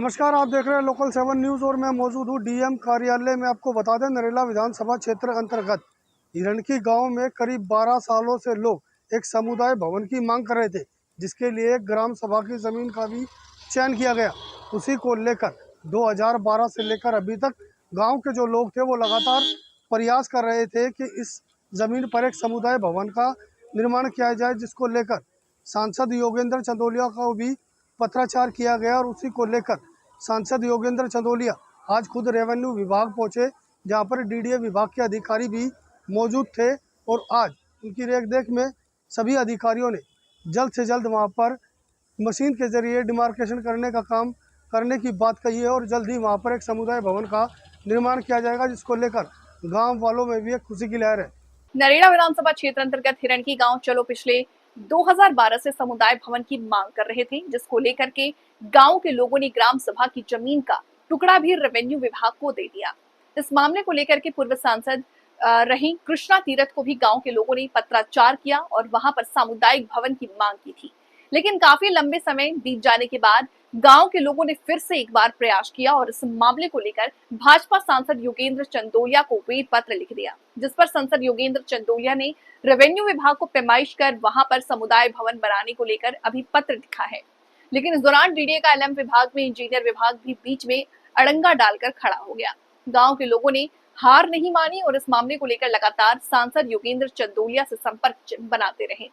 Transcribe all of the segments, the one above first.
नमस्कार, आप देख रहे हैं लोकल 7 न्यूज़ और मैं मौजूद हूँ डीएम कार्यालय में। आपको बता दें, नरेला विधानसभा क्षेत्र अंतर्गत हिरणकी गांव में करीब 12 सालों से लोग एक समुदाय भवन की मांग कर रहे थे, जिसके लिए एक ग्राम सभा की ज़मीन का भी चयन किया गया। उसी को लेकर 2012 से लेकर अभी तक गाँव के जो लोग थे वो लगातार प्रयास कर रहे थे कि इस ज़मीन पर एक समुदाय भवन का निर्माण किया जाए, जिसको लेकर सांसद योगेंद्र चंदोलिया को भी पत्राचार किया गया। और उसी को लेकर सांसद योगेंद्र चंदोलिया आज खुद रेवेन्यू विभाग पहुंचे, जहां पर डीडीए विभाग के अधिकारी भी मौजूद थे। और आज उनकी रेख में सभी अधिकारियों ने जल्द से जल्द वहां पर मशीन के जरिए डिमार्केशन करने का काम करने की बात कही है और जल्द ही वहां पर एक समुदाय भवन का निर्माण किया जाएगा, जिसको लेकर गाँव वालों में भी एक खुशी की लहर है। नरेला विधानसभा क्षेत्र अंतर्गत हिरणकी गांव चलो पिछले 2012 से समुदाय भवन की मांग कर रहे थे, जिसको लेकर के गांव के लोगों ने ग्राम सभा की जमीन का टुकड़ा भी रेवेन्यू विभाग को दे दिया। इस मामले को लेकर के पूर्व सांसद रही कृष्णा तीरथ को भी गांव के लोगों ने पत्राचार किया और वहां पर सामुदायिक भवन की मांग की थी। लेकिन काफी लंबे समय बीत जाने के बाद गांव के लोगों ने फिर से एक बार प्रयास किया और इस मामले को लेकर भाजपा सांसद योगेंद्र चंदोलिया को वेद पत्र लिख दिया, जिस पर सांसद योगेंद्र चंदोलिया ने रेवेन्यू विभाग को पैमाइश कर वहां पर समुदाय भवन बनाने को लेकर अभी पत्र लिखा है। लेकिन इस दौरान डीडीए का एलएम विभाग में इंजीनियर विभाग भी बीच में अड़ंगा डालकर खड़ा हो गया। गाँव के लोगों ने हार नहीं मानी और इस मामले को लेकर लगातार सांसद योगेंद्र चंदोलिया से संपर्क बनाते रहे,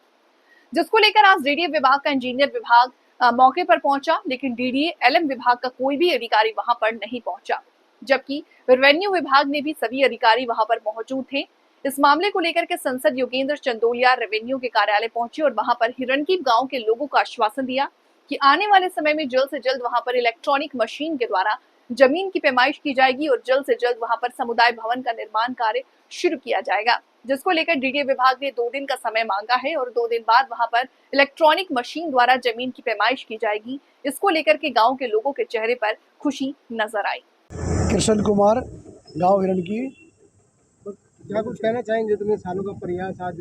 जिसको लेकर आज डीडीए विभाग का इंजीनियर विभाग मौके पर पहुंचा, लेकिन डीडीए एलएम विभाग का कोई भी अधिकारी वहां पर नहीं पहुंचा, जबकि रेवेन्यू विभाग ने भी सभी अधिकारी वहां पर मौजूद थे। इस मामले को लेकर के सांसद योगेंद्र चंदोलिया रेवेन्यू के कार्यालय पहुंचे और वहां पर हिरणकी गांव के लोगों को आश्वासन दिया कि आने वाले समय में जल्द से जल्द वहां पर इलेक्ट्रॉनिक मशीन के द्वारा जमीन की पैमाइश की जाएगी और जल्द से जल्द वहां पर समुदाय भवन का निर्माण कार्य शुरू किया जाएगा, जिसको लेकर डीडीए विभाग ने 2 दिन का समय मांगा है और 2 दिन बाद वहां पर इलेक्ट्रॉनिक मशीन द्वारा जमीन की पैमाइश की जाएगी। इसको लेकर के गांव के लोगों के चेहरे पर खुशी नजर आई। कृष्ण कुमार, गाँव हिरणकी। क्या कुछ कहना चाहेंगे? इतने सालों का प्रयास आज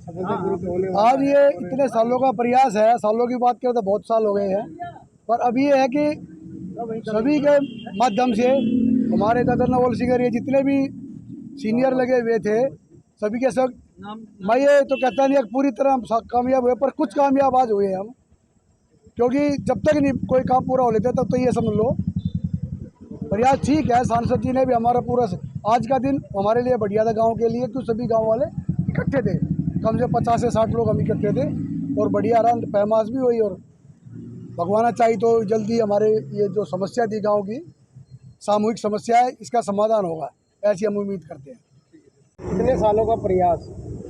सफलतापूर्वक होने वाला है। आज ये इतने सालों का प्रयास है, सालों की बात करें तो बहुत साल हो गए हैं, पर अभी ये है कि सभी के माध्यम से हमारे दादा नवल सिंह, ये जितने भी सीनियर लगे हुए थे, सभी के सब, मैं ये तो कहता नहीं पूरी तरह कामयाब हुए, पर कुछ कामयाब आज हुए हम, क्योंकि जब तक नहीं कोई काम पूरा हो लेता तब तो ये समझ लो प्रयास ठीक है। सांसद जी ने भी हमारा पूरा आज का दिन हमारे लिए बढ़िया था गांव के लिए, क्योंकि सभी गांव वाले इकट्ठे थे, कम से 50 से 60 लोग हम इकट्ठे थे और बढ़िया रहा, पैमाश भी हुई और भगवान चाहिए तो जल्दी हमारे ये जो समस्या थी गांव की सामूहिक समस्या है, इसका समाधान होगा, ऐसी हम उम्मीद करते हैं। कितने सालों का प्रयास?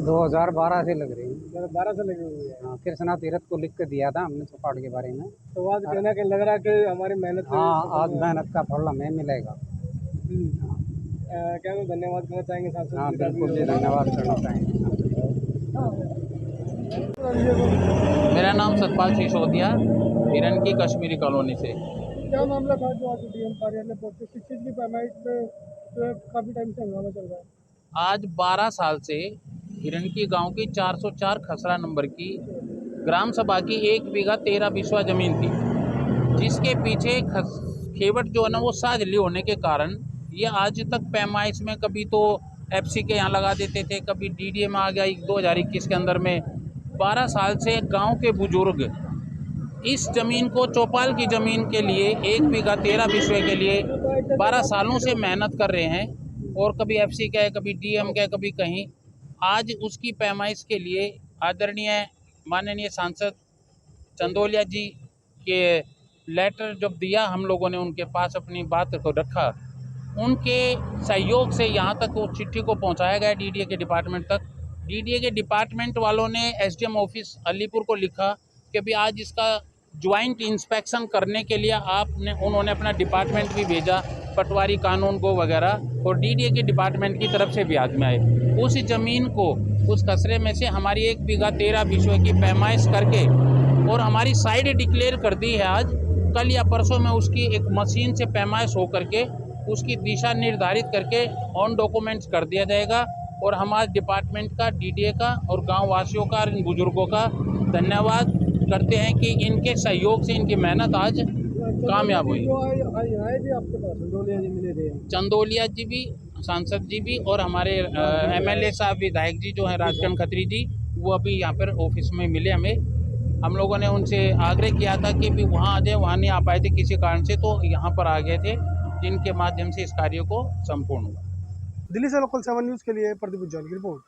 2012 से लग रही है। 12 से लगे हुए हैं। हाँ, कृष्णा तीरथ को लिख के दिया था हमने सपाट के बारे में, तो आज कहना कि लग रहा है कि हमारी मेहनत। हाँ, आज मेहनत का फल हमें मिलेगा। क्या मैं धन्यवाद करना चाहेंगे सांसद? हाँ बिल्कुल जी, धन्यवाद करना चाहेंगे। मेरा नाम सतपाल सिसोदिया, हिरणकी कश्मीरी कॉलोनी से। क्या मामला था जो आज डीएम कार्यालय पहुंचे? किस चीज़ की पैमाइश पे काफ़ी टाइम से हंगामा चल रहा है? आज 12 साल से हिरणकी गांव की 404 खसरा नंबर की ग्राम सभा की 1 बीघा 13 बिस्वा ज़मीन थी, जिसके पीछे खेवट जो है ना वो साझली होने के कारण ये आज तक पैमाइश में कभी तो एफसी के यहाँ लगा देते थे, कभी डीडीए में आ गया 2021 के अंदर में। 12 साल से गांव के बुजुर्ग इस ज़मीन को, चौपाल की ज़मीन के लिए 1 बीघा 13 बिस्वे के लिए 12 सालों से मेहनत कर रहे हैं, और कभी एफसी का है, कभी डीएम का है, कभी कहीं। आज उसकी पैमाइश के लिए आदरणीय माननीय सांसद चंदोलिया जी के लेटर जब दिया, हम लोगों ने उनके पास अपनी बात को रखा, उनके सहयोग से यहाँ तक उस चिट्ठी को पहुँचाया गया डीडीए के डिपार्टमेंट तक। डीडीए के डिपार्टमेंट वालों ने एसडीएम ऑफिस अलीपुर को लिखा कि भी आज इसका ज्वाइंट इंस्पेक्शन करने के लिए उन्होंने अपना डिपार्टमेंट भी भेजा, पटवारी कानून को वगैरह, और डीडीए के डिपार्टमेंट की तरफ से भी आदमी आए। उस ज़मीन को, उस खसरे में से हमारी 1 बीघा 13 बिस्वे की पैमाइश करके और हमारी साइड डिक्लेयर कर दी है। आज कल या परसों में उसकी एक मशीन से पैमाइश हो करके उसकी दिशा निर्धारित करके ऑन डॉक्यूमेंट्स कर दिया जाएगा। और हमारे डिपार्टमेंट का, डीडीए का और गाँव वासियों का और इन बुजुर्गों का धन्यवाद करते हैं कि इनके सहयोग से, इनकी मेहनत आज कामयाब हुई। जो आए थे आपके पास चंदोलिया जी मिले थे। चंदोलिया जी भी, सांसद जी भी, और हमारे एमएलए साहब विधायक जी जो हैं राजकरण खत्री जी, वो अभी यहाँ पर ऑफिस में मिले हमें। हम लोगों ने उनसे आग्रह किया था कि भी वहाँ आ जाए, वहाँ नहीं आ पाए थे किसी कारण से, तो यहाँ पर आ गए थे, जिनके माध्यम से इस कार्य को संपूर्ण हुआ। दिल्ली से लोकल 7 न्यूज़ के लिए प्रदीप उज्जैन की रिपोर्ट।